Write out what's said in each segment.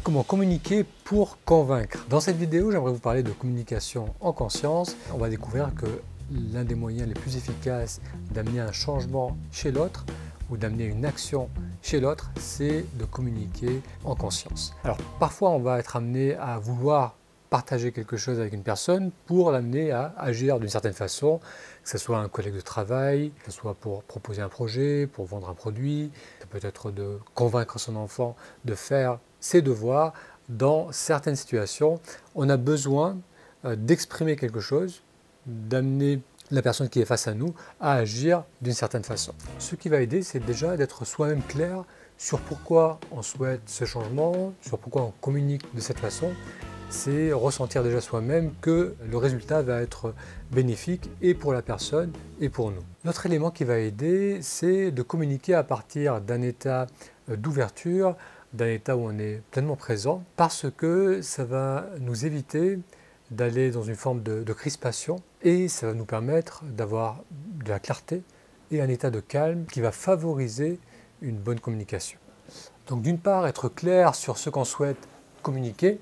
Comment communiquer pour convaincre? Dans cette vidéo, j'aimerais vous parler de communication en conscience. On va découvrir que l'un des moyens les plus efficaces d'amener un changement chez l'autre ou d'amener une action chez l'autre, c'est de communiquer en conscience. Alors parfois, on va être amené à vouloir partager quelque chose avec une personne pour l'amener à agir d'une certaine façon, que ce soit un collègue de travail, que ce soit pour proposer un projet, pour vendre un produit, ça peut être de convaincre son enfant de faire ses devoirs. Dans certaines situations, on a besoin d'exprimer quelque chose, d'amener la personne qui est face à nous à agir d'une certaine façon. Ce qui va aider, c'est déjà d'être soi-même clair sur pourquoi on souhaite ce changement, sur pourquoi on communique de cette façon. C'est ressentir déjà soi-même que le résultat va être bénéfique et pour la personne et pour nous. L'autre élément qui va aider, c'est de communiquer à partir d'un état d'ouverture, d'un état où on est pleinement présent, parce que ça va nous éviter d'aller dans une forme de crispation et ça va nous permettre d'avoir de la clarté et un état de calme qui va favoriser une bonne communication. Donc d'une part, être clair sur ce qu'on souhaite communiquer,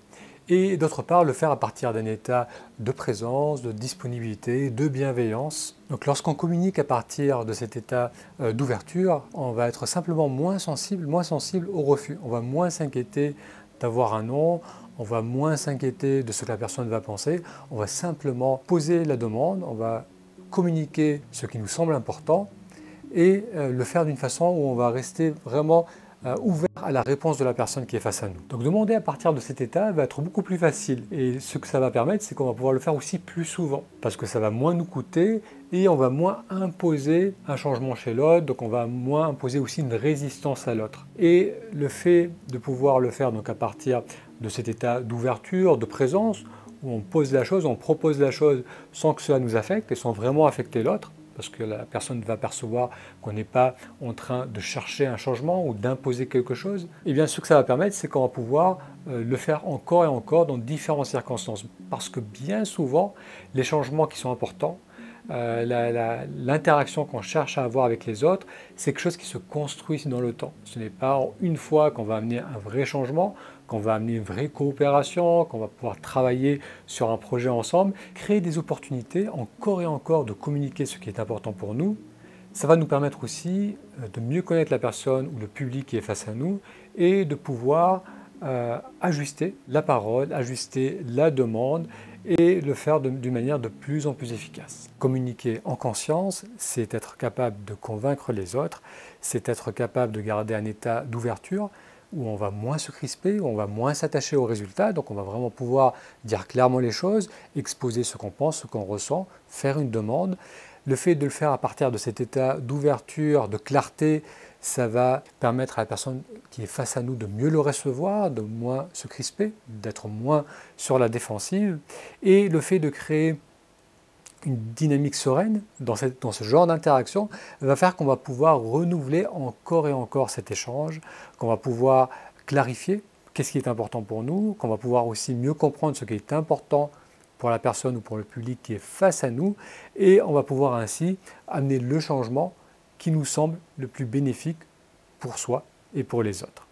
et d'autre part, le faire à partir d'un état de présence, de disponibilité, de bienveillance. Donc lorsqu'on communique à partir de cet état d'ouverture, on va être simplement moins sensible au refus. On va moins s'inquiéter d'avoir un non, on va moins s'inquiéter de ce que la personne va penser. On va simplement poser la demande, on va communiquer ce qui nous semble important et le faire d'une façon où on va rester vraiment ouvert à la réponse de la personne qui est face à nous. Donc demander à partir de cet état va être beaucoup plus facile et ce que ça va permettre, c'est qu'on va pouvoir le faire aussi plus souvent parce que ça va moins nous coûter et on va moins imposer un changement chez l'autre, donc on va moins imposer aussi une résistance à l'autre. Et le fait de pouvoir le faire donc à partir de cet état d'ouverture, de présence, où on pose la chose, on propose la chose sans que cela nous affecte et sans vraiment affecter l'autre, parce que la personne va percevoir qu'on n'est pas en train de chercher un changement ou d'imposer quelque chose, et bien ce que ça va permettre, c'est qu'on va pouvoir le faire encore et encore dans différentes circonstances. Parce que bien souvent, les changements qui sont importants, l'interaction qu'on cherche à avoir avec les autres, c'est quelque chose qui se construit dans le temps. Ce n'est pas une fois qu'on va amener un vrai changement, qu'on va amener une vraie coopération, qu'on va pouvoir travailler sur un projet ensemble, créer des opportunités encore et encore de communiquer ce qui est important pour nous. Ça va nous permettre aussi de mieux connaître la personne ou le public qui est face à nous et de pouvoir ajuster la parole, ajuster la demande et le faire d'une manière de plus en plus efficace. Communiquer en conscience, c'est être capable de convaincre les autres, c'est être capable de garder un état d'ouverture où on va moins se crisper, où on va moins s'attacher aux résultats, donc on va vraiment pouvoir dire clairement les choses, exposer ce qu'on pense, ce qu'on ressent, faire une demande. Le fait de le faire à partir de cet état d'ouverture, de clarté, ça va permettre à la personne qui est face à nous de mieux le recevoir, de moins se crisper, d'être moins sur la défensive. Et le fait de créer une dynamique sereine dans ce genre d'interaction va faire qu'on va pouvoir renouveler encore et encore cet échange, qu'on va pouvoir clarifier qu'est-ce qui est important pour nous, qu'on va pouvoir aussi mieux comprendre ce qui est important pour la personne ou pour le public qui est face à nous, et on va pouvoir ainsi amener le changement qui nous semble le plus bénéfique pour soi et pour les autres.